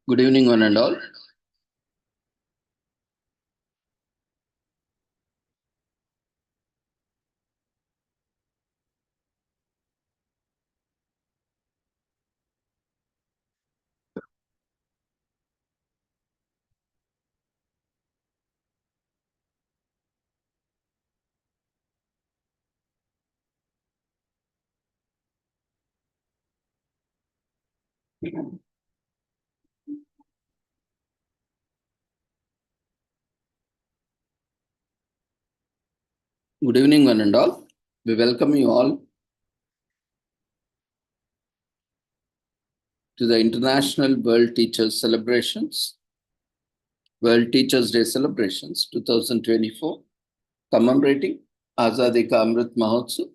Good evening, one and all. Good evening, one and all. We welcome you all to the International World Teachers Celebrations, World Teachers Day Celebrations 2024, commemorating Azadi Ka Amrit Mahotsav,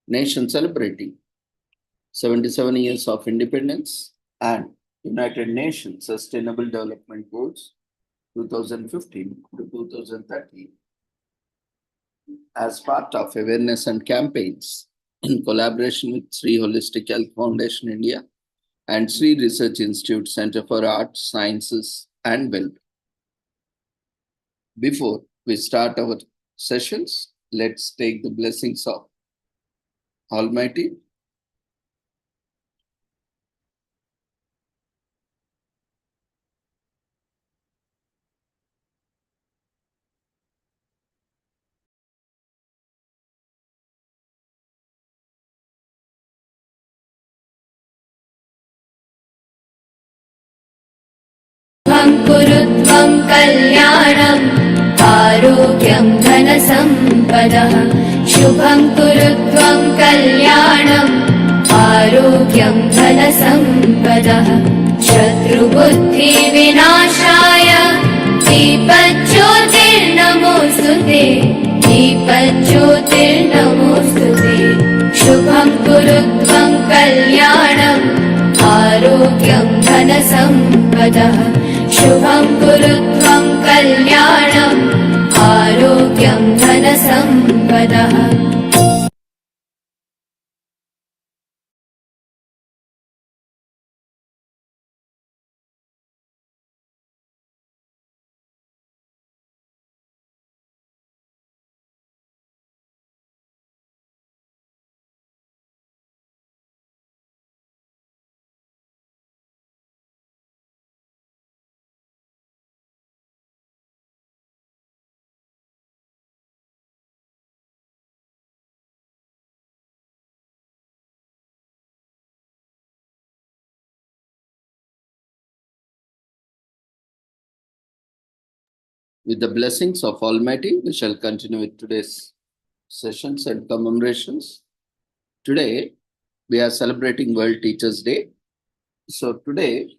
nation celebrating 77 years of independence and United Nations Sustainable Development Goals 2015 to 2030 as part of awareness and campaigns in collaboration with Sri Holistic Health Foundation India and Sri Research Institute Center for Arts, Sciences and Wellbeing. Before we start our sessions, let's take the blessings of Almighty. कुरुत्वं कल्याणम् आरोग्यं धनसम्पदः शुभं कुरुत्वं कल्याणम् आरोग्यं धनसम्पदः शत्रुबुद्धिविनाशाय दीपज्योतिर्नमोऽस्तुते दीपज्योतिर्नमोऽस्तुते शुभं कुरुत्वं कल्याणम् आरोग्यं धनसम्पदः शुभं कुरुत्वं कल्याणम् आरोग्यं धनसम्पदः With the blessings of Almighty, we shall continue with today's sessions and commemorations. Today, we are celebrating World Teachers Day. So today,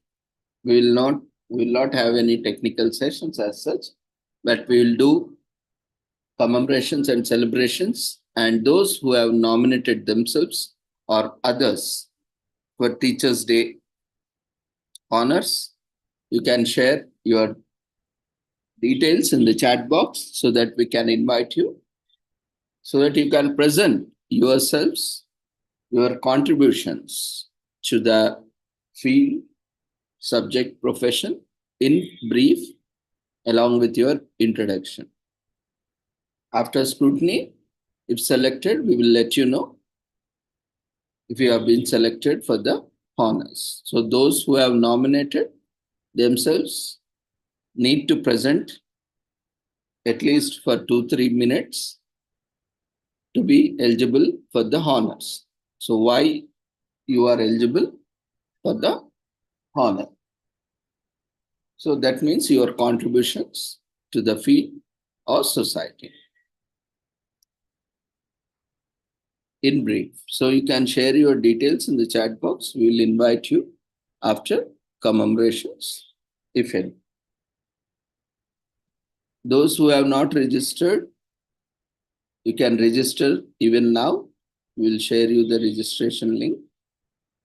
we will not have any technical sessions as such, but we will do commemorations and celebrations, and those who have nominated themselves or others for Teachers Day honors, you can share your details in the chat box so that we can invite you, so that you can present yourselves, your contributions to the field, subject, profession in brief, along with your introduction. After scrutiny, if selected, we will let you know if you have been selected for the honors. So those who have nominated themselves need to present at least for 2-3 minutes to be eligible for the honors. So why you are eligible for the honor? So that means your contributions to the field or society. In brief. So you can share your details in the chat box. We will invite you after commemorations, if any. Those who have not registered, you can register even now. We will share you the registration link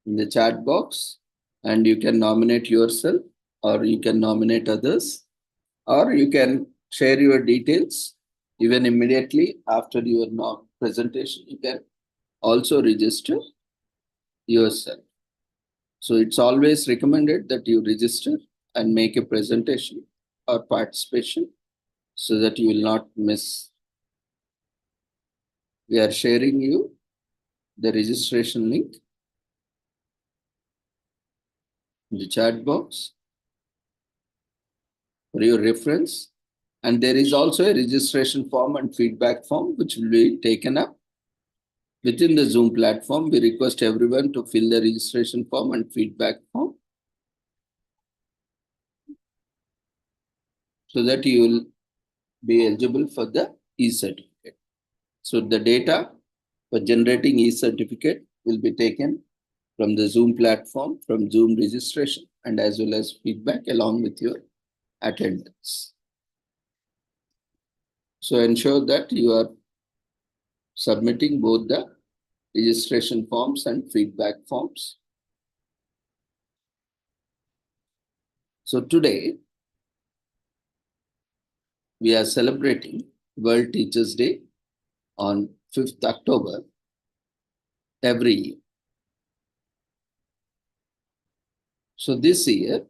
in the chat box, and you can nominate yourself, or you can nominate others, or you can share your details even immediately after your presentation. You can also register yourself. So it's always recommended that you register and make a presentation or participation so that you will not miss. We are sharing you the registration link in the chat box for your reference. And there is also a registration form and feedback form which will be taken up within the Zoom platform. We request everyone to fill the registration form and feedback form so that you will be eligible for the e-certificate. So the data for generating e-certificate will be taken from the Zoom platform, from Zoom registration, and as well as feedback along with your attendance. So ensure that you are submitting both the registration forms and feedback forms. So today, we are celebrating World Teachers' Day on 5th October every year. So this year,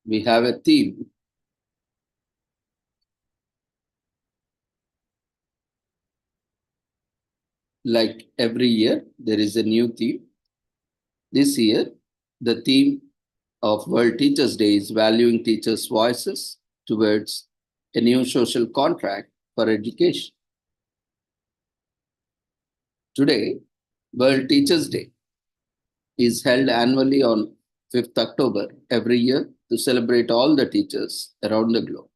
we have a theme. Like every year, there is a new theme. This year, the theme of World Teachers' Day is valuing teachers' voices towards a new social contract for education. Today, World Teachers' Day is held annually on 5th October every year to celebrate all the teachers around the globe.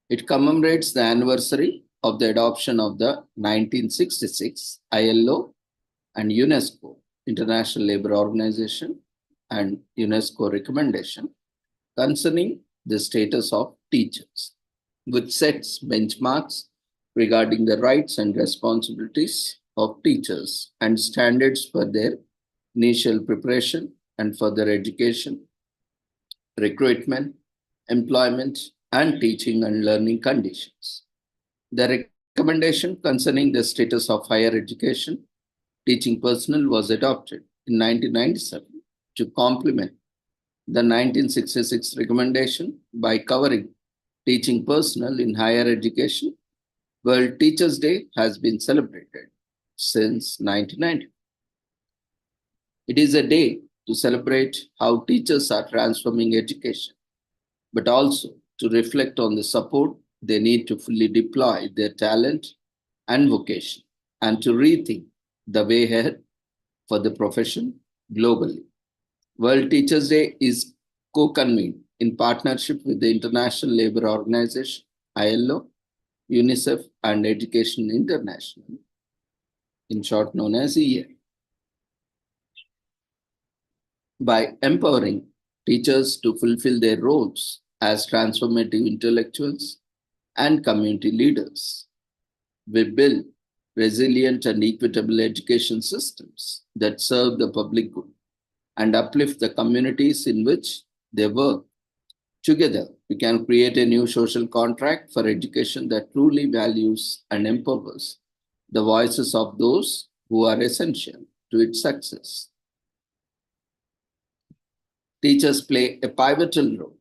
It commemorates the anniversary of the adoption of the 1966 ILO and UNESCO, International Labour Organization, and UNESCO recommendation concerning the status of teachers, which sets benchmarks regarding the rights and responsibilities of teachers and standards for their initial preparation and further education, recruitment, employment, and teaching and learning conditions. The recommendation concerning the status of higher education teaching personnel was adopted in 1997 to complement the 1966 recommendation by covering teaching personnel in higher education. World Teachers' Day has been celebrated since 1990. It is a day to celebrate how teachers are transforming education, but also to reflect on the support they need to fully deploy their talent and vocation, and to rethink the way ahead for the profession globally. World Teachers' Day is co-convened in partnership with the International Labour Organization, ILO, UNICEF, and Education International, in short known as EA. By empowering teachers to fulfill their roles as transformative intellectuals and community leaders, we build resilient and equitable education systems that serve the public good and uplift the communities in which they work. Together, we can create a new social contract for education that truly values and empowers the voices of those who are essential to its success. Teachers play a pivotal role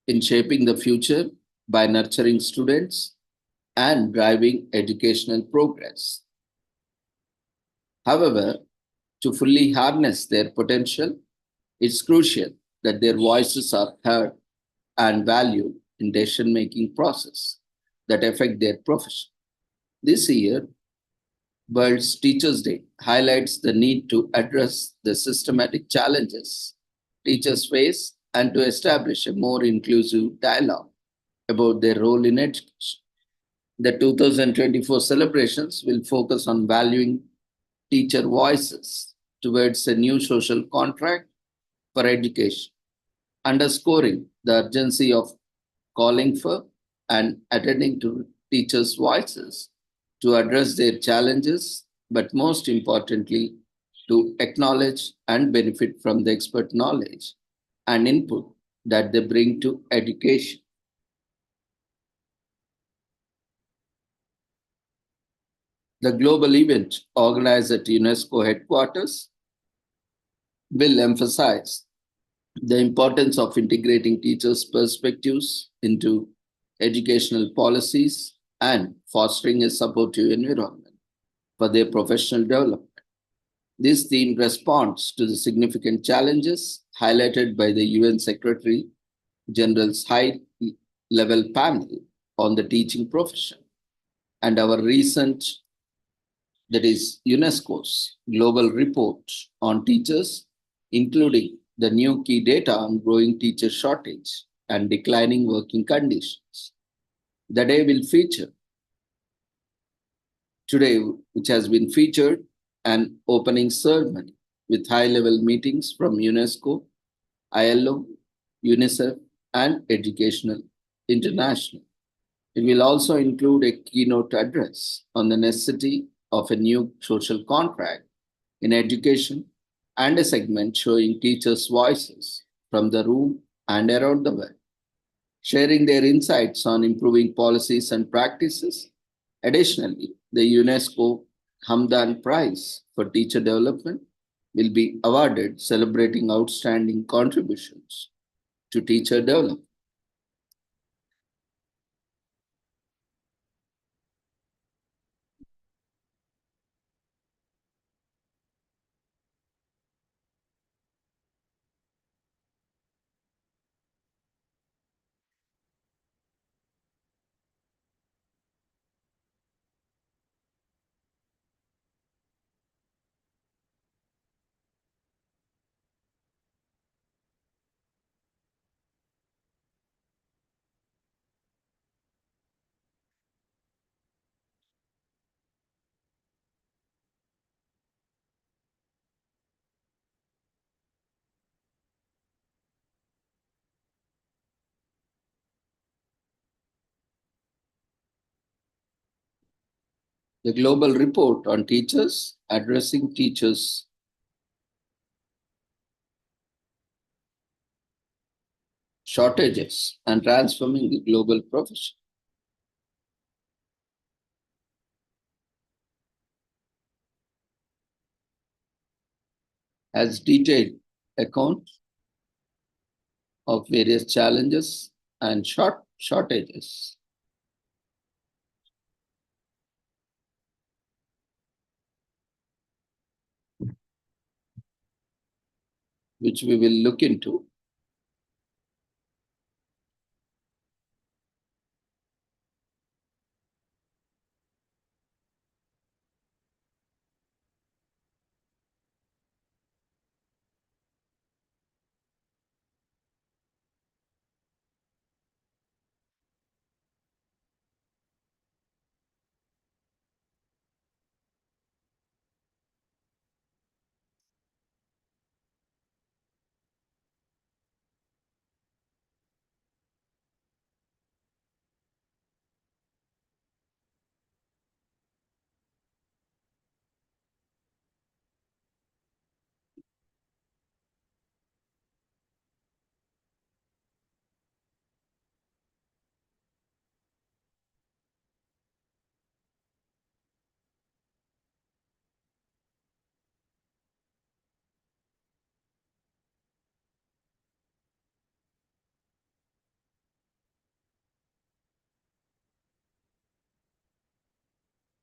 in shaping the future by nurturing students and driving educational progress. However, to fully harness their potential, it's crucial that their voices are heard and valued in decision-making process that affect their profession. This year, World Teachers' Day highlights the need to address the systematic challenges teachers face and to establish a more inclusive dialogue about their role in education. The 2024 celebrations will focus on valuing teacher voices towards a new social contract for education, underscoring the urgency of calling for and attending to teachers' voices to address their challenges, but most importantly, to acknowledge and benefit from the expert knowledge and input that they bring to education. The global event organized at UNESCO headquarters will emphasize the importance of integrating teachers' perspectives into educational policies and fostering a supportive environment for their professional development. This theme responds to the significant challenges highlighted by the UN Secretary General's high level panel on the teaching profession and our recent, that is UNESCO's global report on teachers, including the new key data on growing teacher shortage and declining working conditions. The day will feature today, which has been featured an opening ceremony with high-level meetings from UNESCO, ILO, UNICEF, and Educational International. It will also include a keynote address on the necessity of a new social contract in education and a segment showing teachers' voices from the room and around the world, sharing their insights on improving policies and practices. Additionally, the UNESCO Hamdan Prize for Teacher Development will be awarded, celebrating outstanding contributions to teacher development. The global report on teachers addressing teachers' shortages and transforming the global profession has detailed account of various challenges and shortages. Which we will look into.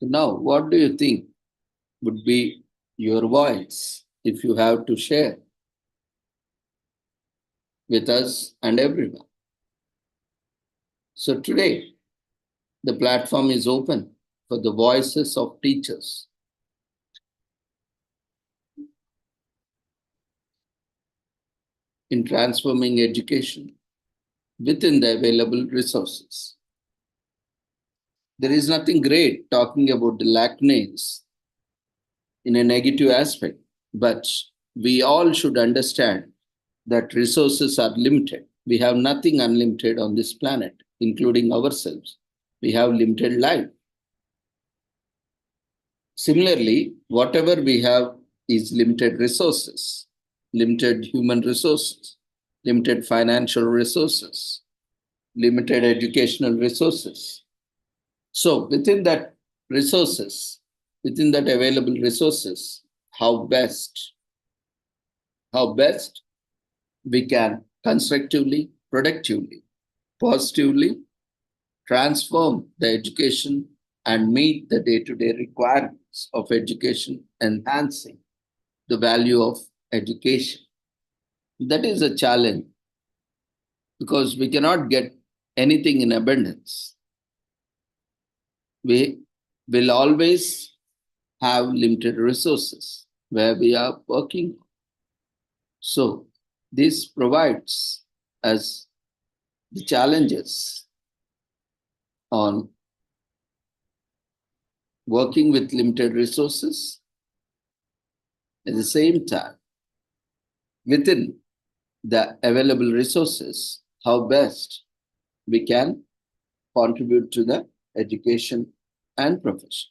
So now, what do you think would be your voice if you have to share with us and everyone? So today, the platform is open for the voices of teachers. In transforming education within the available resources. There is nothing great talking about the lacunae in a negative aspect, but we all should understand that resources are limited. We have nothing unlimited on this planet, including ourselves. We have limited life. Similarly, whatever we have is limited resources, limited human resources, limited financial resources, limited educational resources. So within that resources, within that available resources, how best we can constructively, productively, positively transform the education and meet the day-to-day requirements of education, enhancing the value of education. That is a challenge because we cannot get anything in abundance. We will always have limited resources where we are working. So this provides us the challenges on working with limited resources. At the same time, within the available resources, how best we can contribute to the education and profession.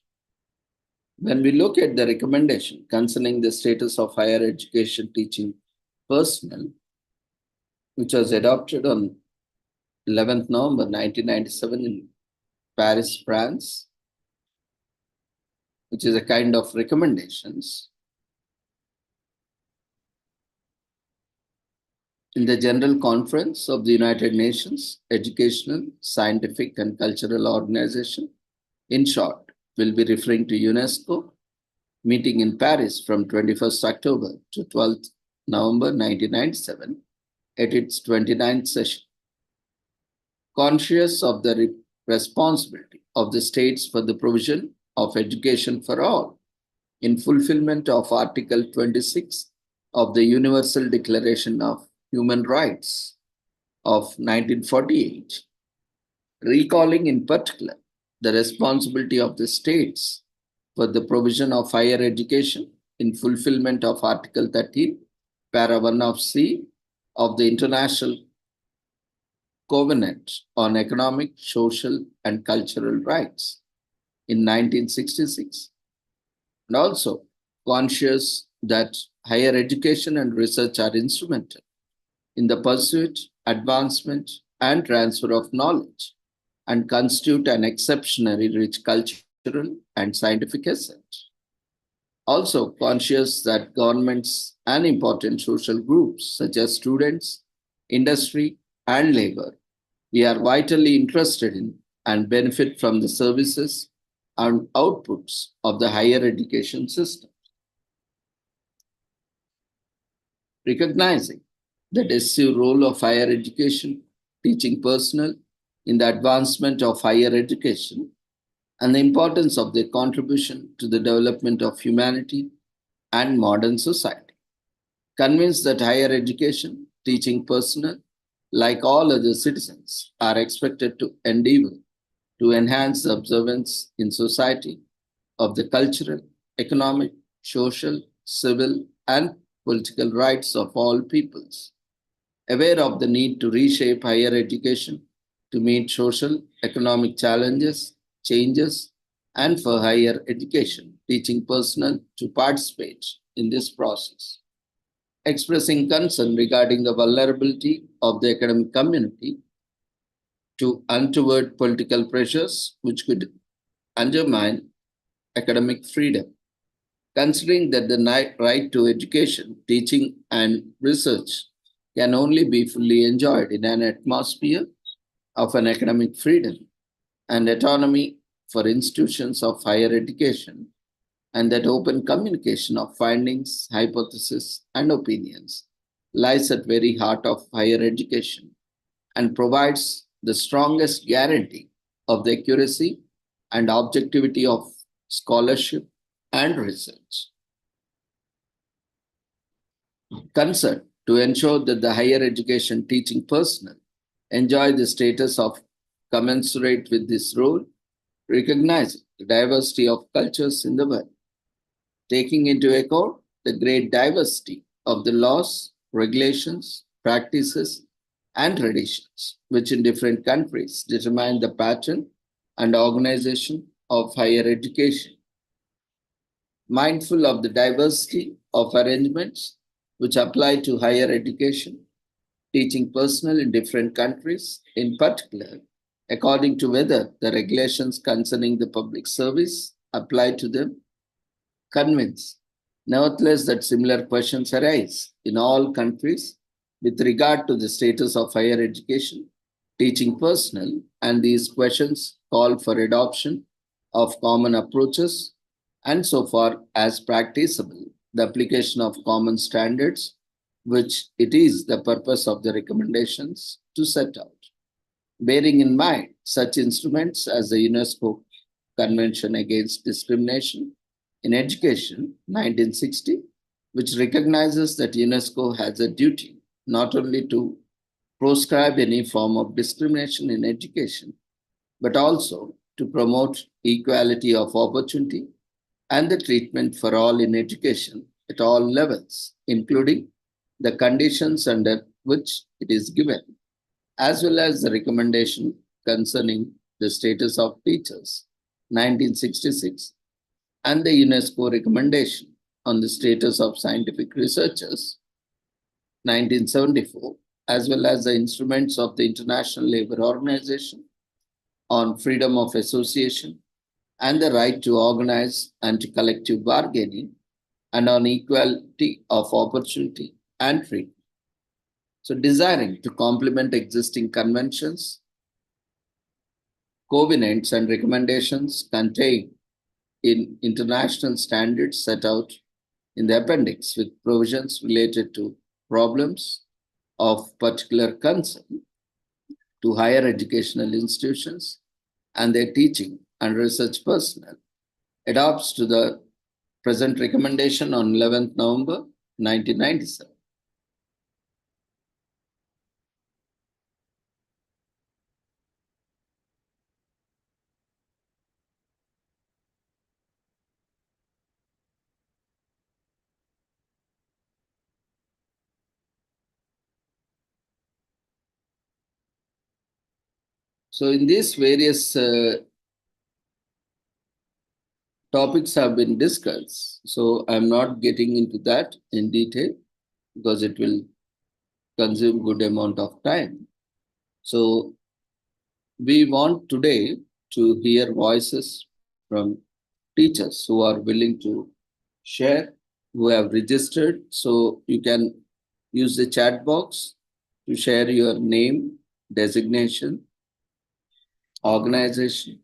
When we look at the recommendation concerning the status of higher education teaching personnel, which was adopted on 11th November 1997 in Paris, France, which is a kind of recommendations. In the General Conference of the United Nations Educational, Scientific and Cultural Organization, in short, we'll be referring to UNESCO, meeting in Paris from 21st October to 12th November 1997 at its 29th session. Conscious of the responsibility of the states for the provision of education for all, in fulfillment of Article 26 of the Universal Declaration of Human Rights of 1948, recalling in particular the responsibility of the states for the provision of higher education in fulfillment of Article 13, Para 1 of C of the International Covenant on Economic, Social, and Cultural Rights in 1966, and also conscious that higher education and research are instrumental in the pursuit, advancement, and transfer of knowledge, and constitute an exceptionally rich cultural and scientific asset. Also conscious that governments and important social groups such as students, industry, and labor, we are vitally interested in and benefit from the services and outputs of the higher education system. Recognizing the decisive role of higher education teaching personnel in the advancement of higher education and the importance of their contribution to the development of humanity and modern society. Convinced that higher education teaching personnel, like all other citizens, are expected to endeavor to enhance the observance in society of the cultural, economic, social, civil, and political rights of all peoples, aware of the need to reshape higher education to meet social, economic challenges, changes, and for higher education, teaching personnel to participate in this process. Expressing concern regarding the vulnerability of the academic community to untoward political pressures which could undermine academic freedom. Considering that the right to education, teaching, and research can only be fully enjoyed in an atmosphere of an academic freedom and autonomy for institutions of higher education, and that open communication of findings, hypotheses, and opinions lies at very heart of higher education and provides the strongest guarantee of the accuracy and objectivity of scholarship and research. Concern to ensure that the higher education teaching personnel enjoy the status of commensurate with this role, recognizing the diversity of cultures in the world, taking into account the great diversity of the laws, regulations, practices, and traditions, which in different countries determine the pattern and organization of higher education. Mindful of the diversity of arrangements which apply to higher education, teaching personnel in different countries, in particular, according to whether the regulations concerning the public service apply to them convinced, nevertheless, that similar questions arise in all countries with regard to the status of higher education, teaching personnel, and these questions call for adoption of common approaches and so far as practicable, the application of common standards, which it is the purpose of the recommendations to set out. Bearing in mind such instruments as the UNESCO Convention Against Discrimination in Education, 1960, which recognizes that UNESCO has a duty not only to proscribe any form of discrimination in education, but also to promote equality of opportunity and the treatment for all in education at all levels, including the conditions under which it is given, as well as the recommendation concerning the status of teachers, 1966, and the UNESCO recommendation on the status of scientific researchers, 1974, as well as the instruments of the International Labour Organization on freedom of association and the right to organize and to collective bargaining and on equality of opportunity and freedom. So, desiring to complement existing conventions, covenants, and recommendations contained in international standards set out in the appendix with provisions related to problems of particular concern to higher educational institutions and their teaching and research personnel, adopts to the present recommendation on 11th November 1997. So, in these various topics have been discussed. So, I'm not getting into that in detail because it will consume good amount of time. So, we want today to hear voices from teachers who are willing to share, who have registered. So, you can use the chat box to share your name, designation, organization,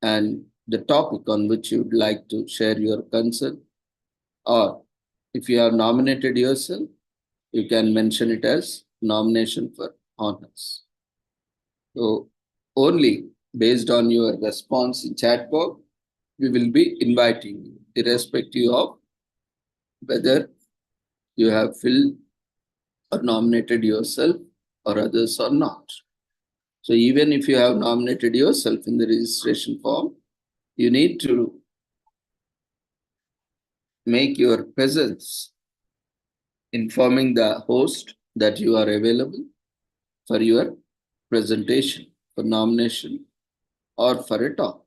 and the topic on which you'd like to share your concern. Or if you have nominated yourself, you can mention it as nomination for honors. So only based on your response in chat box, we will be inviting you, irrespective of whether you have filled or nominated yourself or others or not. So even if you have nominated yourself in the registration form, you need to make your presence informing the host that you are available for your presentation, for nomination, or for a talk.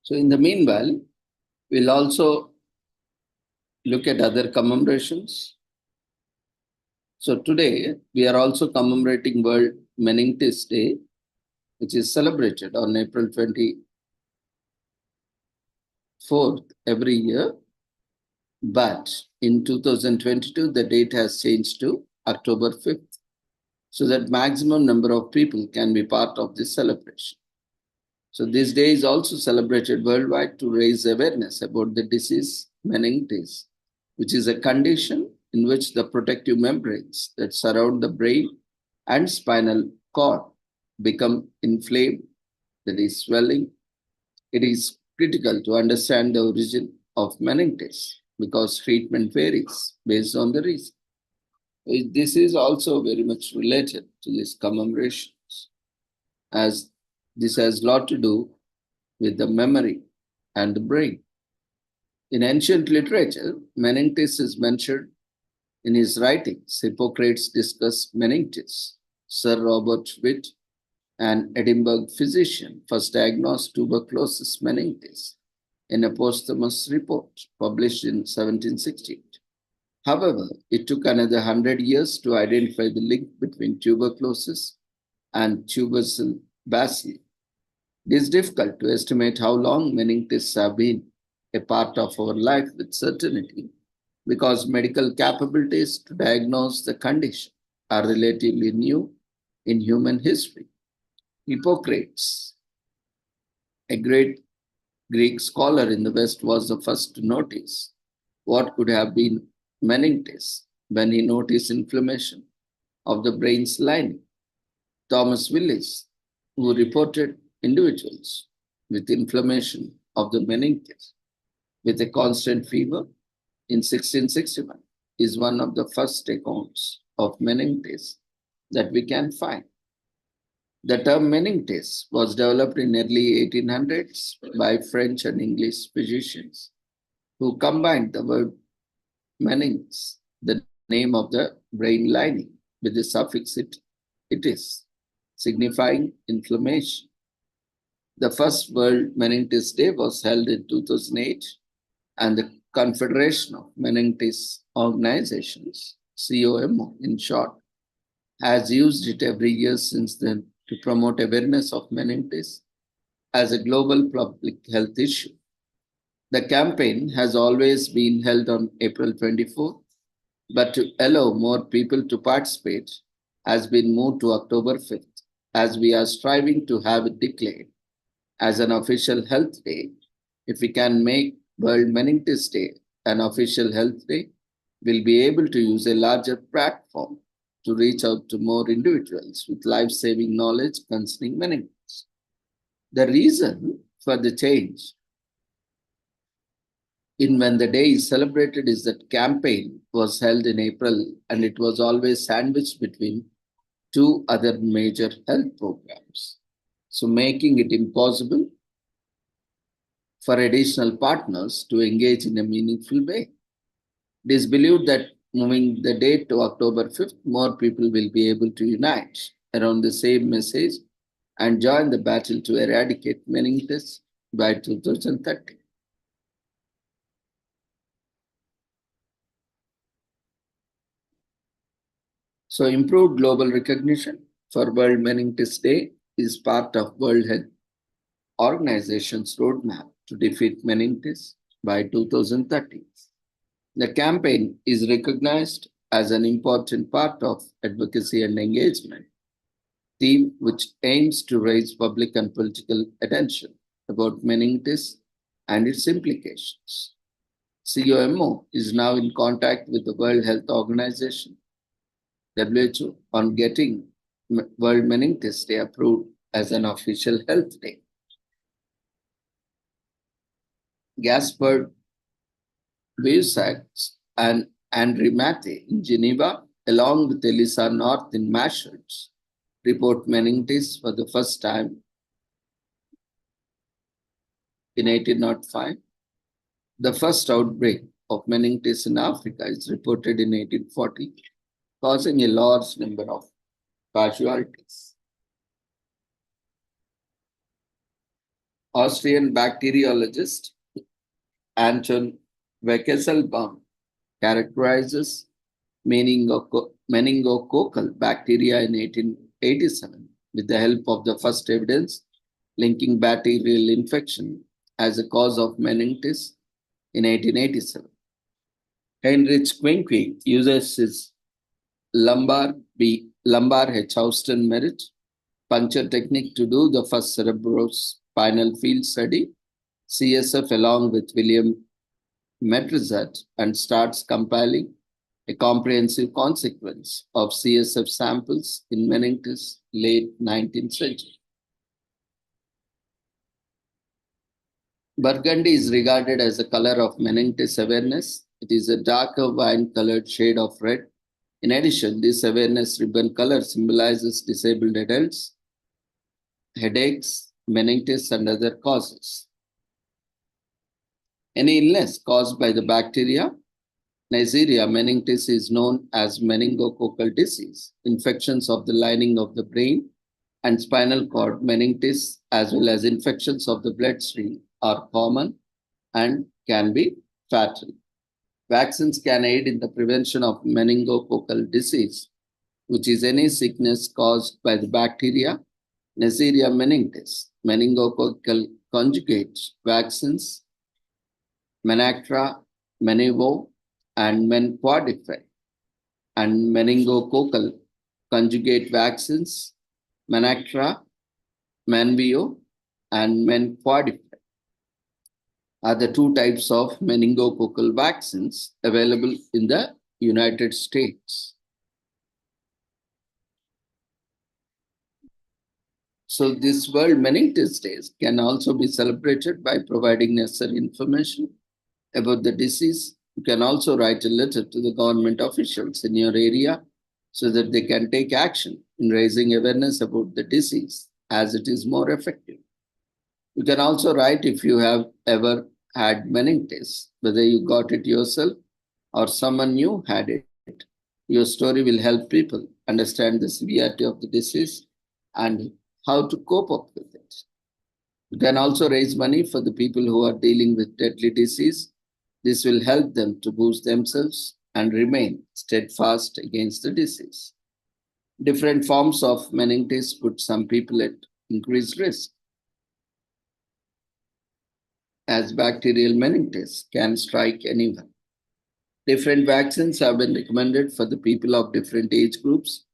So in the meanwhile, we'll also look at other commemorations. So today, we are also commemorating World Meningitis Day, which is celebrated on April 24th every year. But in 2022, the date has changed to October 5th, so that maximum number of people can be part of this celebration. So this day is also celebrated worldwide to raise awareness about the disease meningitis, which is a condition in which the protective membranes that surround the brain and spinal cord become inflamed, that is swelling. It is critical to understand the origin of meningitis because treatment varies based on the reason. This is also very much related to these commemorations, as this has a lot to do with the memory and the brain. In ancient literature, meningitis is mentioned in his writings. Hippocrates discussed meningitis. Sir Robert Witt, an Edinburgh physician, first diagnosed tuberculosis meningitis in a posthumous report published in 1768. However, it took another 100 years to identify the link between tuberculosis and tubercle bacilli. It is difficult to estimate how long meningitis have been a part of our life with certainty because medical capabilities to diagnose the condition are relatively new in human history. Hippocrates, a great Greek scholar in the West, was the first to notice what could have been meningitis when he noticed inflammation of the brain's lining. Thomas Willis, who reported individuals with inflammation of the meninges with a constant fever in 1661, is one of the first accounts of meningitis that we can find. The term meningitis was developed in early 1800s by French and English physicians who combined the word meninx, the name of the brain lining, with the suffix itis, signifying inflammation. The first World Meningitis Day was held in 2008, and the Confederation of Meningitis Organizations, COMO in short, has used it every year since then to promote awareness of meningitis as a global public health issue. The campaign has always been held on April 24th, but to allow more people to participate has been moved to October 5th, as we are striving to have it declared as an official health day. If we can make World Meningitis Day an official health day, we'll be able to use a larger platform to reach out to more individuals with life-saving knowledge concerning meningitis. The reason for the change in when the day is celebrated is that campaign was held in April and it was always sandwiched between two other major health programs, so making it impossible for additional partners to engage in a meaningful way. It is believed that moving the date to October 5th, more people will be able to unite around the same message and join the battle to eradicate meningitis by 2030. So improved global recognition for World Meningitis Day is part of World Health Organization's roadmap to defeat meningitis by 2030. The campaign is recognized as an important part of advocacy and engagement theme which aims to raise public and political attention about meningitis and its implications. COMO is now in contact with the World Health Organization, WHO, on getting World Meningitis Day approved as an official health day. Gaspard Boussac and André Matte in Geneva, along with Elisa North in Massachusetts, report meningitis for the first time in 1805. The first outbreak of meningitis in Africa is reported in 1840, causing a large number of casualties. Austrian bacteriologist Anton Weckelbaum characterizes meningococcal bacteria in 1887 with the help of the first evidence linking bacterial infection as a cause of meningitis in 1887. Heinrich Quincke uses his lumbar H. Houston Merritt puncture technique to do the first cerebrospinal field study, CSF, along with William Metrizet, and starts compiling a comprehensive consequence of CSF samples in meningitis late 19th century. Burgundy is regarded as the color of meningitis awareness. It is a darker wine-colored shade of red. In addition, this awareness ribbon color symbolizes disabled adults, headaches, meningitis, and other causes. Any illness caused by the bacteria, Neisseria meningitis is known as meningococcal disease. Infections of the lining of the brain and spinal cord, meningitis, as well as infections of the bloodstream are common and can be fatal. Vaccines can aid in the prevention of meningococcal disease, which is any sickness caused by the bacteria Neisseria meningitis. Meningococcal conjugate vaccines, Menactra, Menevo, and Menquadify, and meningococcal conjugate vaccines, Menactra, Menveo, and Menquadify are the two types of meningococcal vaccines available in the United States. So this World Meningitis Day can also be celebrated by providing necessary information about the disease. You can also write a letter to the government officials in your area so that they can take action in raising awareness about the disease as it is more effective. You can also write if you have ever had meningitis, whether you got it yourself or someone new had it. Your story will help people understand the severity of the disease and how to cope up with it. You can also raise money for the people who are dealing with deadly disease. This will help them to boost themselves and remain steadfast against the disease. Different forms of meningitis put some people at increased risk, as bacterial meningitis can strike anyone. Different vaccines have been recommended for the people of different age groups,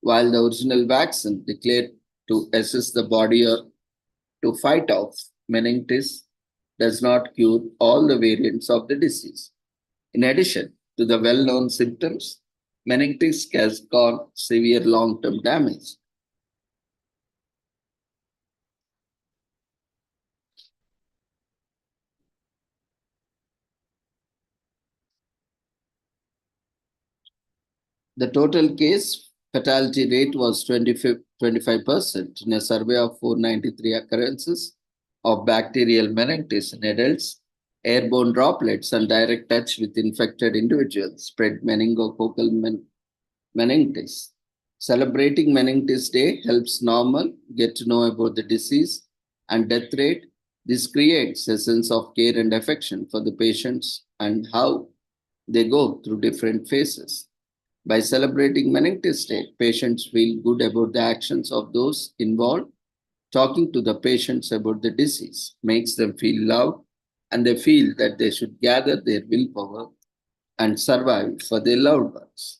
while the original vaccine declared to assist the body or to fight off meningitis does not cure all the variants of the disease. In addition to the well-known symptoms, meningitis has caused severe long-term damage. The total case fatality rate was 25% in a survey of 493 occurrences of bacterial meningitis in adults. Airborne droplets and direct touch with infected individuals spread meningococcal meningitis. Celebrating Meningitis Day helps normal get to know about the disease and death rate. This creates a sense of care and affection for the patients and how they go through different phases. By celebrating Meningitis Day, patients feel good about the actions of those involved. Talking to the patients about the disease makes them feel loved and they feel that they should gather their willpower and survive for their loved ones.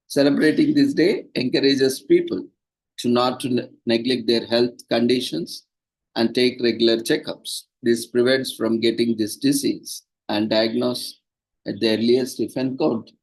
Celebrating this day encourages people to not to neglect their health conditions and take regular checkups. This prevents from getting this disease and diagnosed at the earliest if encountered.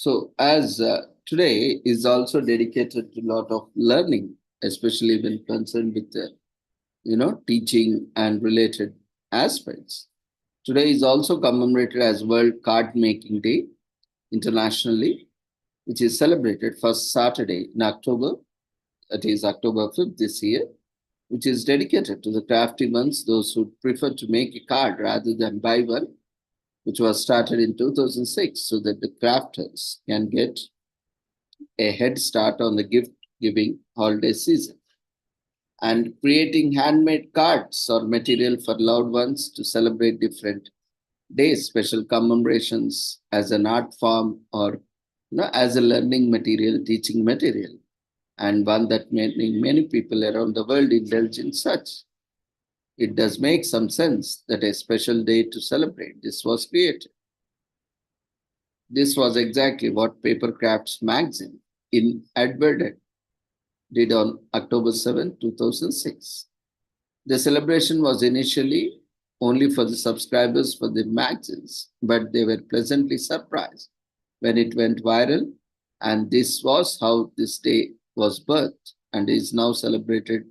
So, as today is also dedicated to a lot of learning, especially when concerned with the, teaching and related aspects. Today is also commemorated as World Card Making Day internationally, which is celebrated first Saturday in October. It is October 5th this year, which is dedicated to the crafty ones, those who prefer to make a card rather than buy one, which was started in 2006 so that the crafters can get a head start on the gift giving holiday season. And creating handmade cards or material for loved ones to celebrate different days, special commemorations as an art form or as a learning material, teaching material, and one that many people around the world indulge in such. It does make some sense that a special day to celebrate this was created. This was exactly what Paper Crafts magazine in Advertising did on October 7, 2006. The celebration was initially only for the subscribers for the magazines, but they were pleasantly surprised when it went viral, and this was how this day was birthed and is now celebrated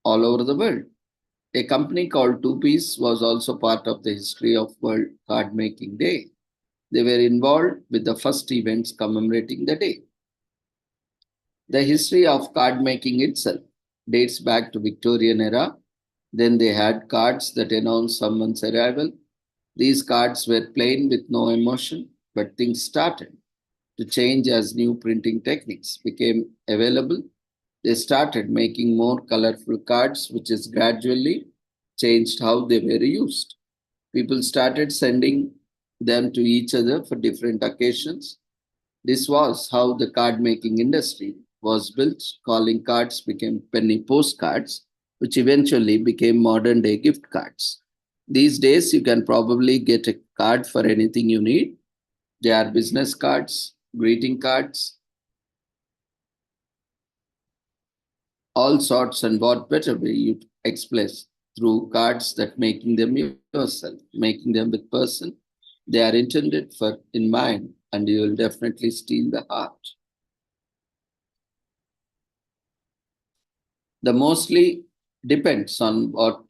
all over the world. A company called Two Piece was also part of the history of World Card Making Day. They were involved with the first events commemorating the day. The history of card making itself dates back to Victorian era. Then they had cards that announced someone's arrival. These cards were plain with no emotion, but things started to change as new printing techniques became available. They started making more colorful cards, which has gradually changed how they were used. People started sending them to each other for different occasions. This was how the card making industry was built. Calling cards became penny postcards, which eventually became modern day gift cards. These days, you can probably get a card for anything you need. They are business cards, greeting cards, all sorts, and what better way you express through cards that making them yourself, making them with person they are intended for in mind, and you will definitely steal the heart. The mostly depends on what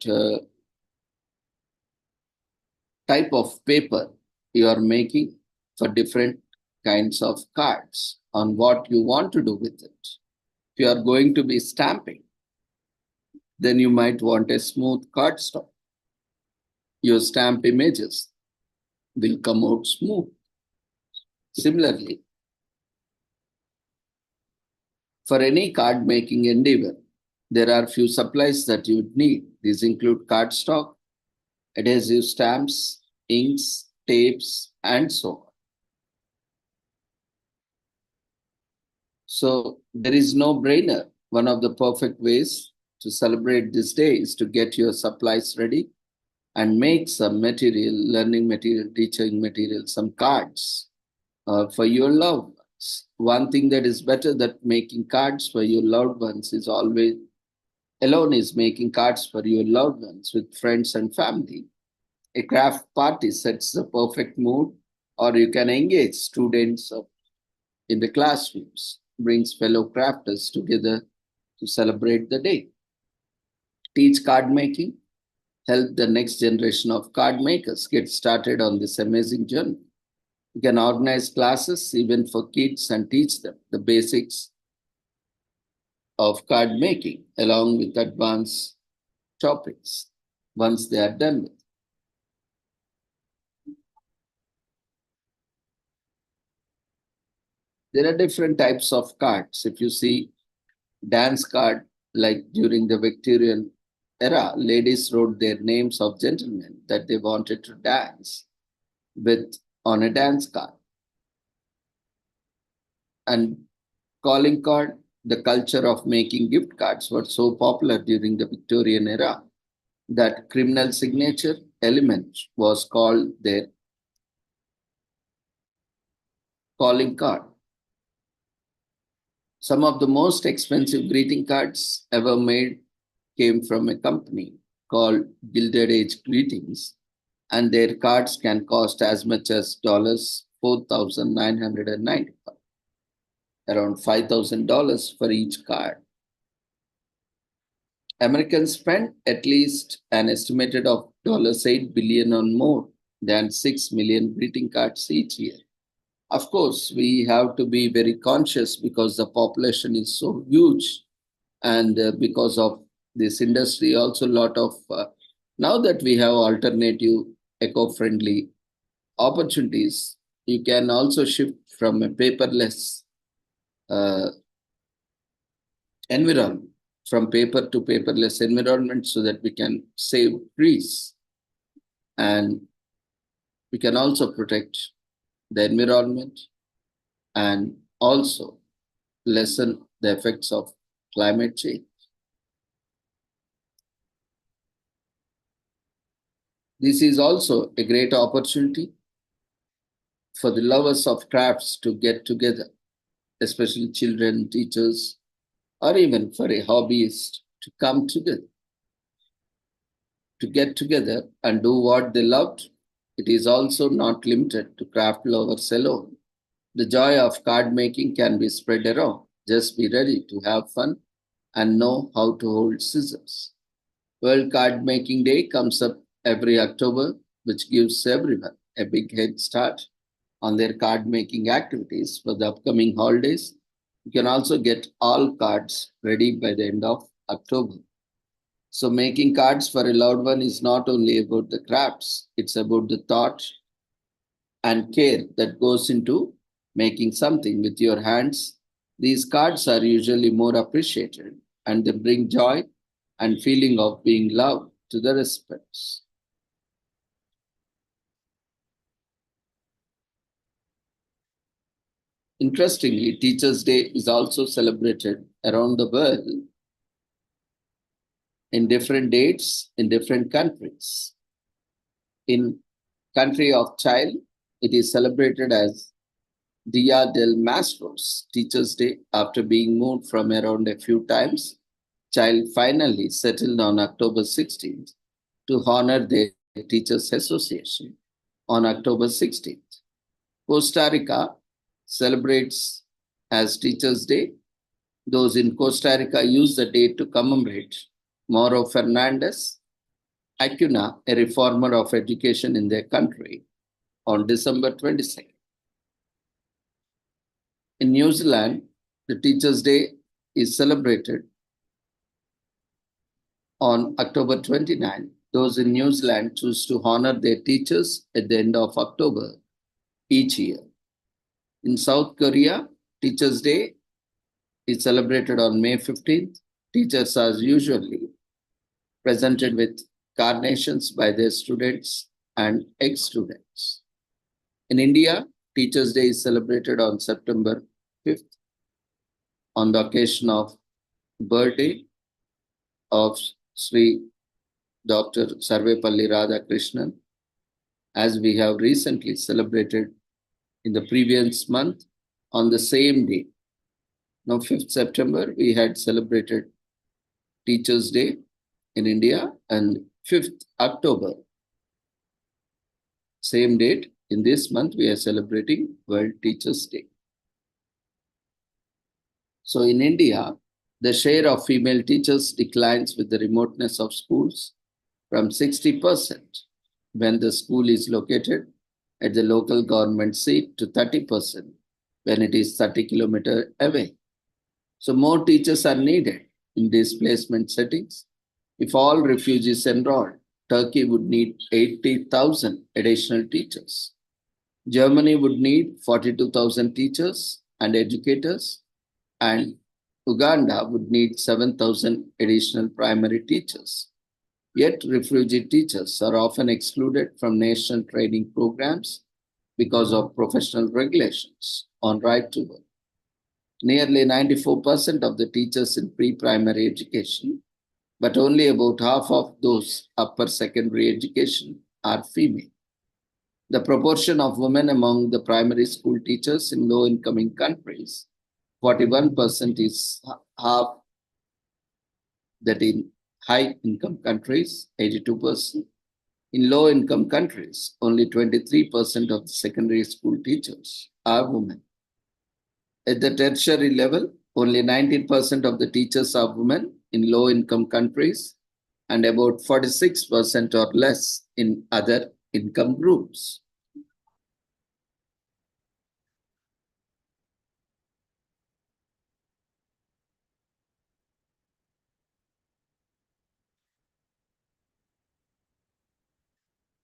type of paper you are making for different kinds of cards, on what you want to do with it. If you are going to be stamping, then you might want a smooth cardstock. Your stamp images will come out smooth. Similarly, for any card making endeavor, there are few supplies that you would need. These include cardstock, adhesive stamps, inks, tapes, and so on. So there is no brainer. One of the perfect ways to celebrate this day is to get your supplies ready and make some material, learning material, teaching material, some cards for your loved ones. One thing that is better than making cards for your loved ones is always alone is making cards for your loved ones with friends and family. A craft party sets the perfect mood, or you can engage students in the classrooms, brings fellow crafters together to celebrate the day. Teach card making, help the next generation of card makers get started on this amazing journey. You can organize classes even for kids and teach them the basics of card making along with advanced topics once they are done with. There are different types of cards. If you see dance card, like during the Victorian era, ladies wrote their names of gentlemen that they wanted to dance with on a dance card. And calling card, the culture of making gift cards was so popular during the Victorian era that criminal signature element was called their calling card. Some of the most expensive greeting cards ever made came from a company called Gilded Age Greetings, and their cards can cost as much as $4,995. around $5,000 for each card. Americans spend at least an estimated of $8 billion on more than 6 million greeting cards each year. Of course, we have to be very conscious because the population is so huge, and because of this industry, also a lot of now that we have alternative eco-friendly opportunities, you can also shift from a paperless environment, from paper to paperless environment, so that we can save trees and we can also protect the environment and also lessen the effects of climate change. This is also a great opportunity for the lovers of crafts to get together, especially children, teachers, or even for a hobbyist to come together, to get together and do what they loved. It is also not limited to craft lovers alone. The joy of card making can be spread around. Just be ready to have fun and know how to hold scissors. World Card Making Day comes up every October, which gives everyone a big head start on their card making activities for the upcoming holidays. You can also get all cards ready by the end of October. So making cards for a loved one is not only about the crafts, it's about the thought and care that goes into making something with your hands. These cards are usually more appreciated and they bring joy and feeling of being loved to the recipients. Interestingly, Teachers' Day is also celebrated around the world in different dates in different countries. In country of Chile, it is celebrated as Dia del Maestros, Teachers' Day. After being moved from around a few times, Chile finally settled on October 16th to honor their Teachers Association on October 16th. Costa Rica celebrates as Teachers' Day. Those in Costa Rica use the day to commemorate Mauro Fernandez Acuna, a reformer of education in their country, on December 22nd. In New Zealand, the Teachers' Day is celebrated on October 29th. Those in New Zealand choose to honor their teachers at the end of October each year. In South Korea, Teachers' Day is celebrated on May 15th. Teachers are usually presented with carnations by their students and ex-students. In India, Teachers' Day is celebrated on September 5th on the occasion of birthday of Sri Dr. Sarvepalli Radhakrishnan, as we have recently celebrated in the previous month on the same day. Now, 5th September, we had celebrated Teachers' Day in India, and 5th October, same date, in this month, we are celebrating World Teachers' Day. So in India, the share of female teachers declines with the remoteness of schools from 60% when the school is located at the local government seat to 30% when it is 30 kilometers away. So more teachers are needed in displacement settings. If all refugees enrolled, Turkey would need 80,000 additional teachers. Germany would need 42,000 teachers and educators, and Uganda would need 7,000 additional primary teachers. Yet refugee teachers are often excluded from national training programs because of professional regulations on right to work. Nearly 94% of the teachers in pre-primary education, but only about half of those upper secondary education are female. The proportion of women among the primary school teachers in low-income countries, 41% is half that in high-income countries, 82%. In low-income countries, only 23% of the secondary school teachers are women. At the tertiary level, only 19% of the teachers are women in low-income countries and about 46% or less in other income groups.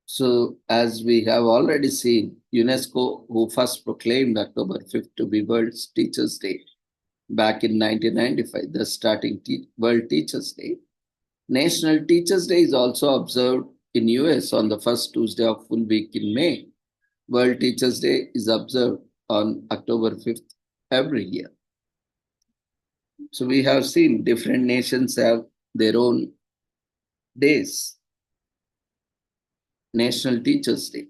So, as we have already seen, UNESCO, who first proclaimed October 5th to be World Teachers' Day back in 1995, thus starting World Teachers' Day. National Teachers' Day is also observed in US on the first Tuesday of full week in May. World Teachers' Day is observed on October 5th every year. So we have seen different nations have their own days. National Teachers' Day.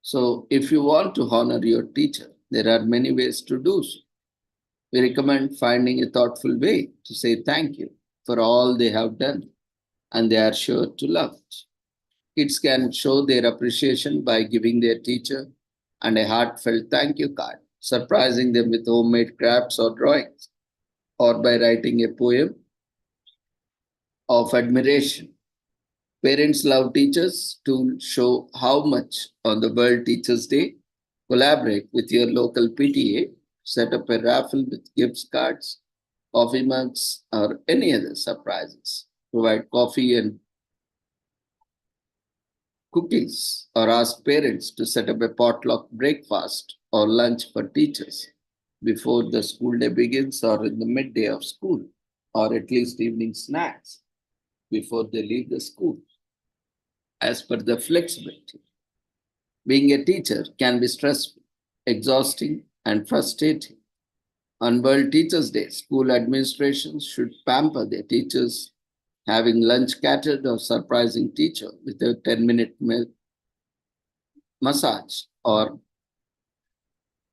So if you want to honor your teacher, there are many ways to do so. We recommend finding a thoughtful way to say thank you for all they have done and they are sure to love it. Kids can show their appreciation by giving their teacher and a heartfelt thank you card, surprising them with homemade crafts or drawings, or by writing a poem of admiration. Parents love teachers to show how much on the World Teachers' Day. Collaborate with your local PTA, set up a raffle with gift cards, coffee mugs, or any other surprises. Provide coffee and cookies, or ask parents to set up a potluck breakfast or lunch for teachers before the school day begins or in the midday of school, or at least evening snacks before they leave the school. As per the flexibility, being a teacher can be stressful, exhausting, and frustrating. On World Teachers' Day, school administrations should pamper their teachers, having lunch catered or surprising teacher with a 10-minute massage or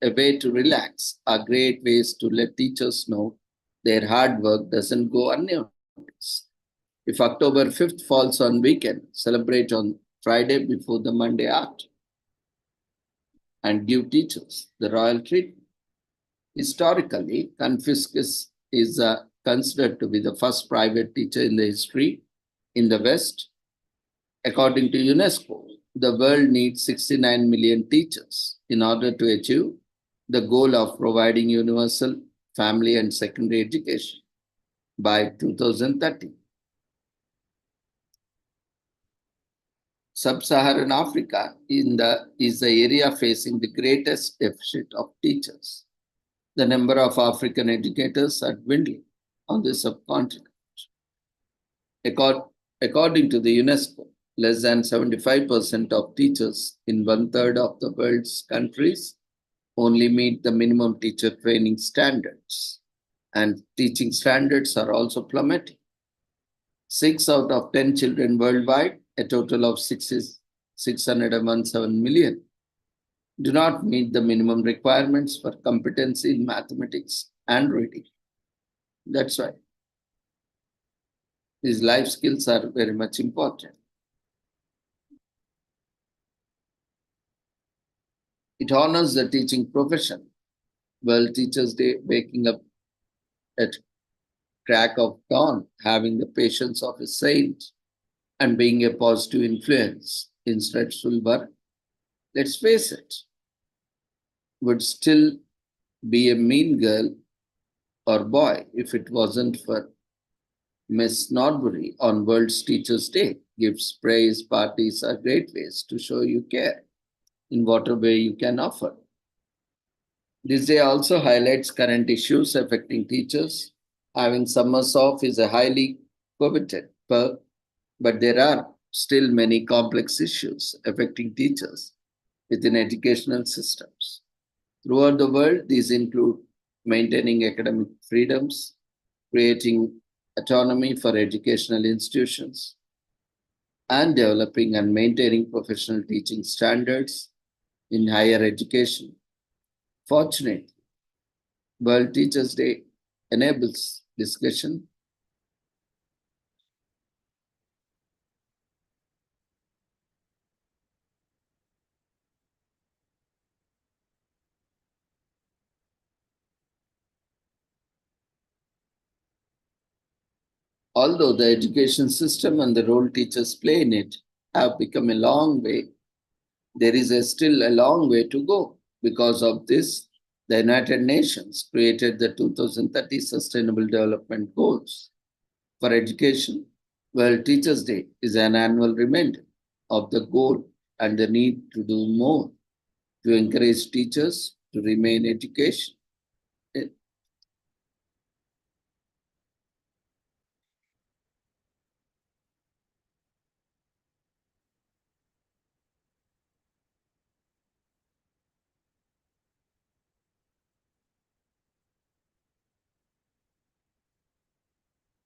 a way to relax are great ways to let teachers know their hard work doesn't go unnoticed. If October 5th falls on weekend, celebrate on Friday before the Monday after and give teachers the royal treatment. Historically, Confucius is considered to be the first private teacher in the history in the West. According to UNESCO, the world needs 69 million teachers in order to achieve the goal of providing universal family and secondary education by 2030. Sub-Saharan Africa is the area facing the greatest deficit of teachers. The number of African educators are dwindling on the subcontinent. According to the UNESCO, less than 75% of teachers in one-third of the world's countries only meet the minimum teacher training standards, and teaching standards are also plummeting. 6 out of 10 children worldwide, a total of 617 million, do not meet the minimum requirements for competency in mathematics and reading. That's right. These life skills are very much important. It honors the teaching profession. World Teachers' Day, waking up at crack of dawn, having the patience of a saint, and being a positive influence in stressful work, let's face it, would still be a mean girl or boy if it wasn't for Miss Norbury on World Teachers' Day. Gifts, praise, parties are great ways to show you care in whatever way you can offer. This day also highlights current issues affecting teachers. Having summers off is a highly coveted perk, but there are still many complex issues affecting teachers within educational systems. Throughout the world, these include maintaining academic freedoms, creating autonomy for educational institutions, and developing and maintaining professional teaching standards in higher education. Fortunately, World Teachers' Day enables discussion Although the education system and the role teachers play in it have become a long way, there is still a long way to go. Because of this, the United Nations created the 2030 Sustainable Development Goals. For education, World Teachers' Day is an annual reminder of the goal and the need to do more to encourage teachers to remain education.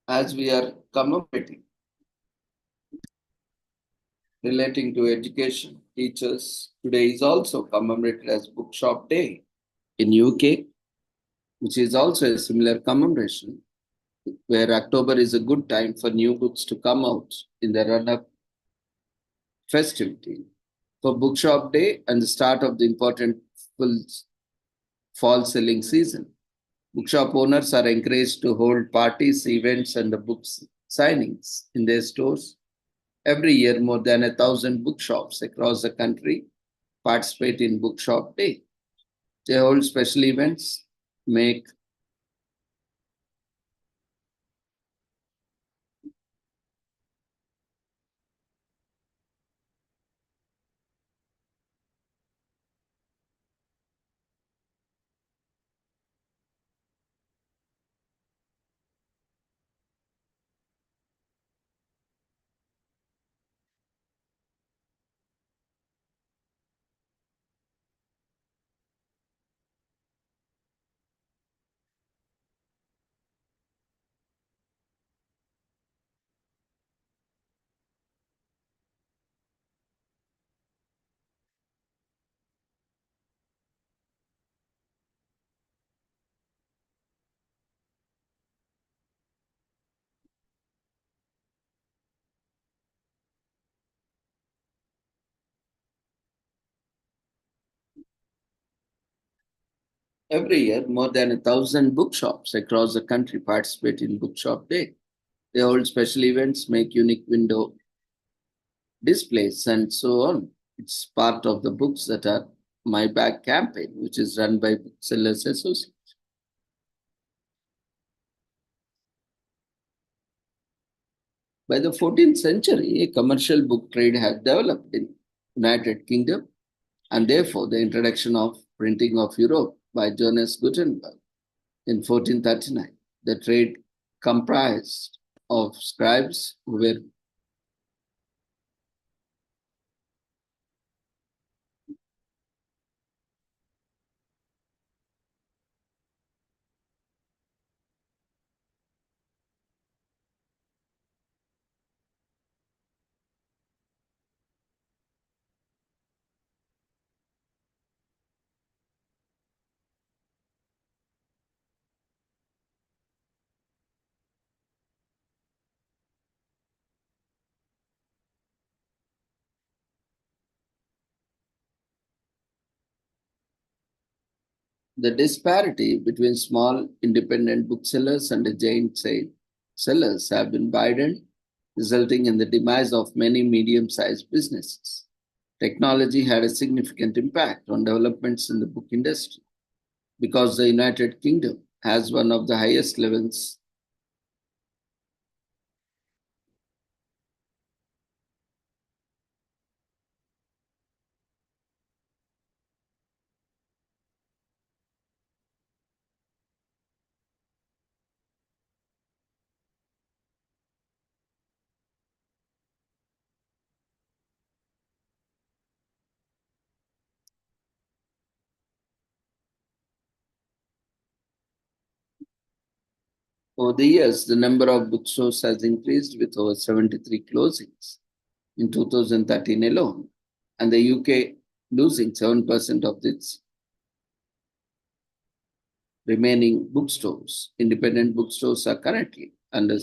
As we are commemorating relating to education, teachers, today is also commemorated as Bookshop Day in UK, which is also a similar commemoration, where October is a good time for new books to come out in the run-up festivity. For Bookshop Day and the start of the important fall selling season, bookshop owners are encouraged to hold parties, events, and the books signings in their stores. Every year, more than 1,000 bookshops across the country participate in Bookshop Day. They hold special events, make every year more than 1,000 bookshops across the country participate in Bookshop Day. They hold special events, make unique window displays, and so on. It's part of the Books That Are My Bag campaign, which is run by Booksellers Association. By the 14th century, a commercial book trade had developed in United Kingdom, and therefore the introduction of printing of Europe by Johannes Gutenberg in 1439. The trade comprised of scribes who were the disparity between small independent booksellers and the giant sellers have been widened, resulting in the demise of many medium sized businesses. Technology had a significant impact on developments in the book industry because the United Kingdom has one of the highest levels. Over the years, the number of bookstores has increased with over 73 closings in 2013 alone, and the UK losing 7% of its remaining bookstores. Independent bookstores are currently under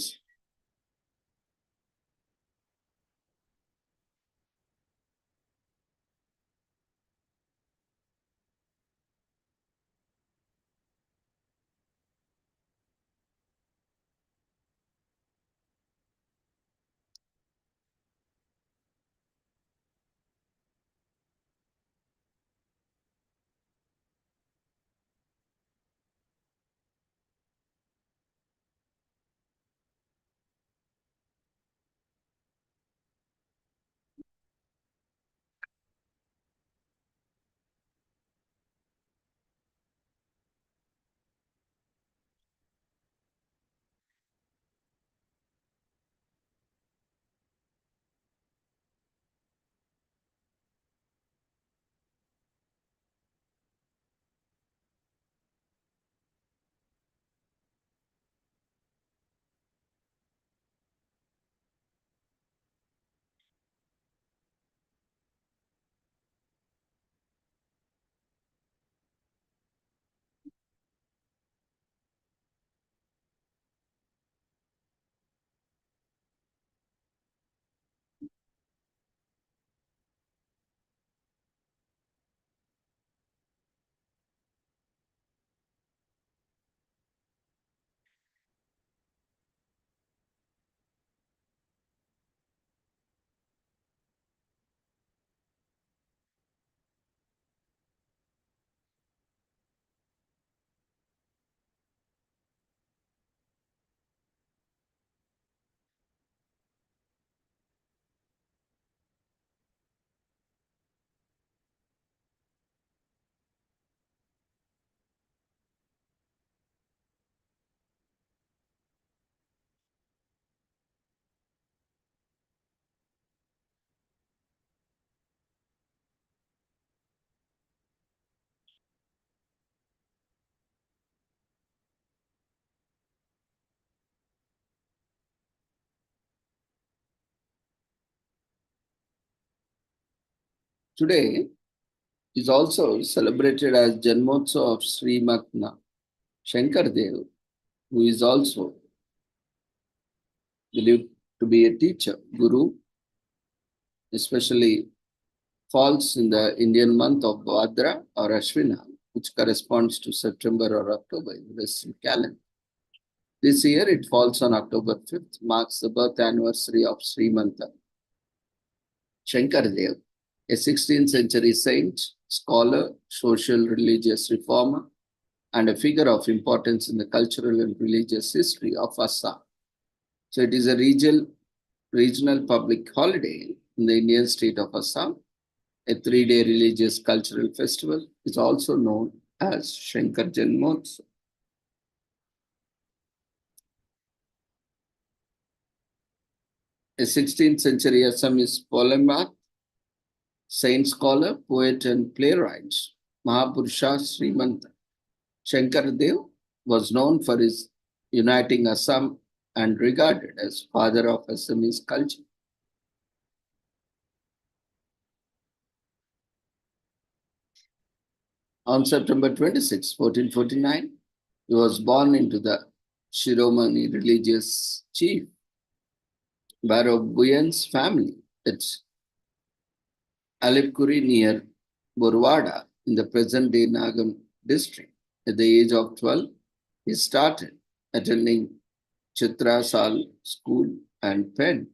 Today is also celebrated as Janmotsav of Srimatna Shankar Dev, who is also believed to be a teacher, guru, especially falls in the Indian month of Bhadra or Ashwina, which corresponds to September or October in the Western calendar. This year it falls on October 5th, marks the birth anniversary of Srimanta Shankar Dev, a 16th century saint, scholar, social religious reformer, and a figure of importance in the cultural and religious history of Assam. So it is a regional public holiday in the Indian state of Assam. A 3-day religious cultural festival is also known as Shankar Janmotsav. A 16th century Assamese polymath, saint scholar, poet, and playwright, Mahapurusha Srimanta Shankar Dev was known for his uniting Assam and regarded as father of Assamese culture. On September 26, 1449, he was born into the Shiromani religious chief Barobuyans family at Alipkuri near Borwada in the present-day Nagam district. At the age of 12, he started attending Chitrasal school and Penn.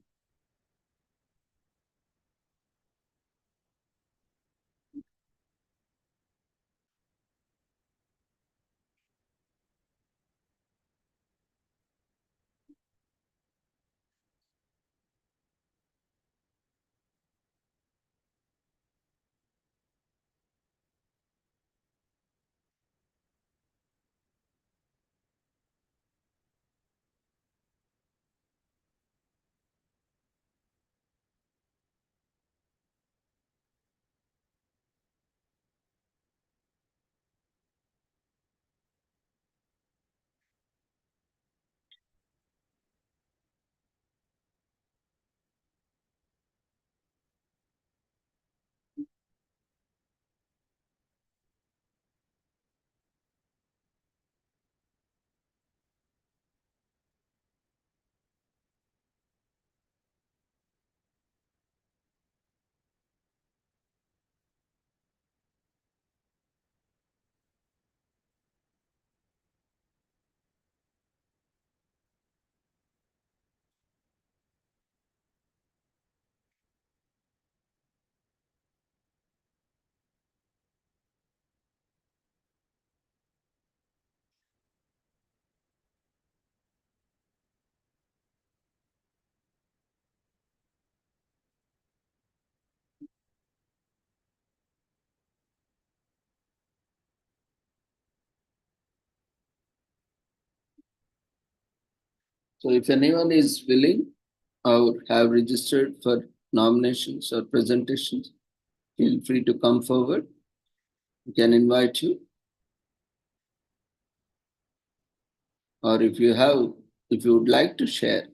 So if anyone is willing or have registered for nominations or presentations, feel free to come forward. We can invite you. Or if you would like to share.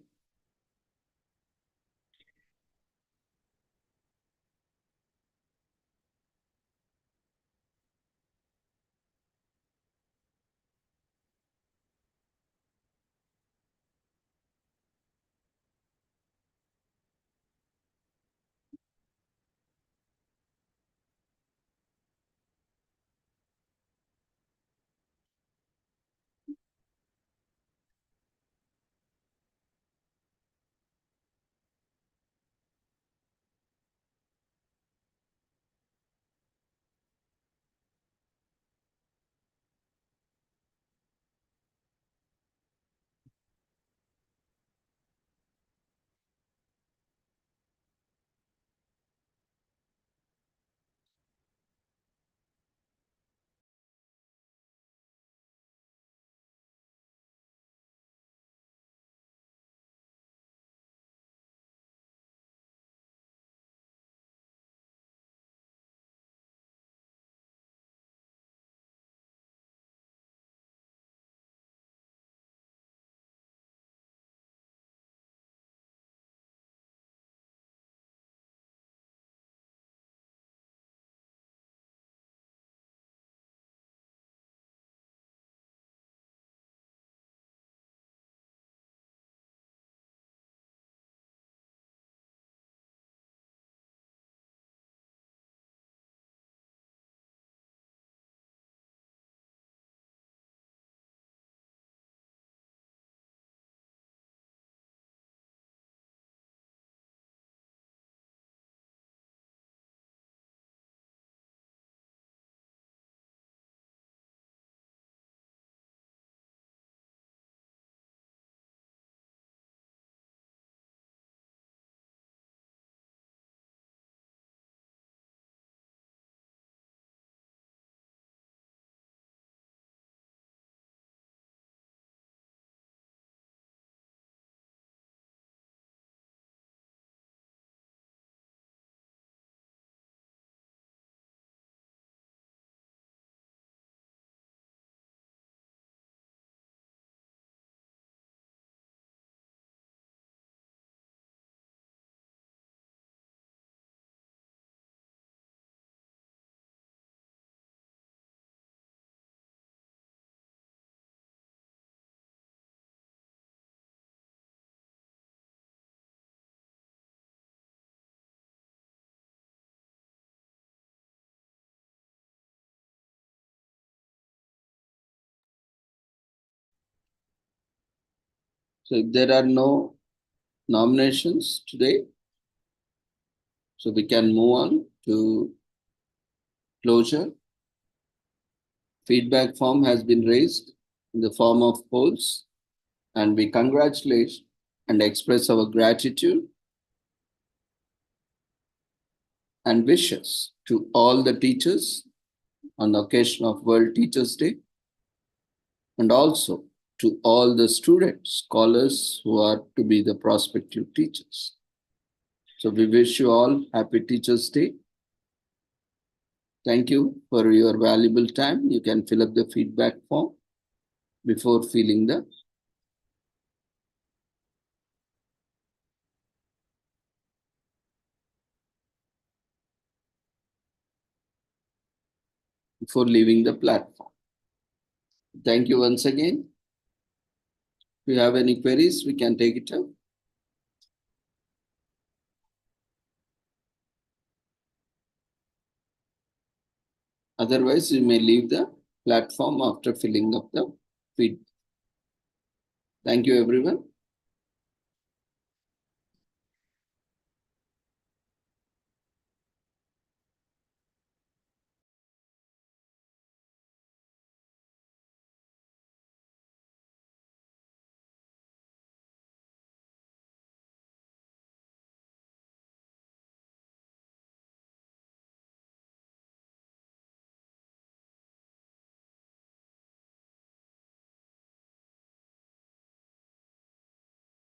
So if there are no nominations today, so we can move on to closure. Feedback form has been raised in the form of polls, and we congratulate and express our gratitude and wishes to all the teachers on the occasion of World Teachers Day, and also to all the students, scholars who are to be the prospective teachers. So we wish you all happy Teachers Day. Thank you for your valuable time. You can fill up the feedback form before filling the before leaving the platform. Thank you once again. If you have any queries, we can take it up. Otherwise, you may leave the platform after filling up the feed. Thank you, everyone.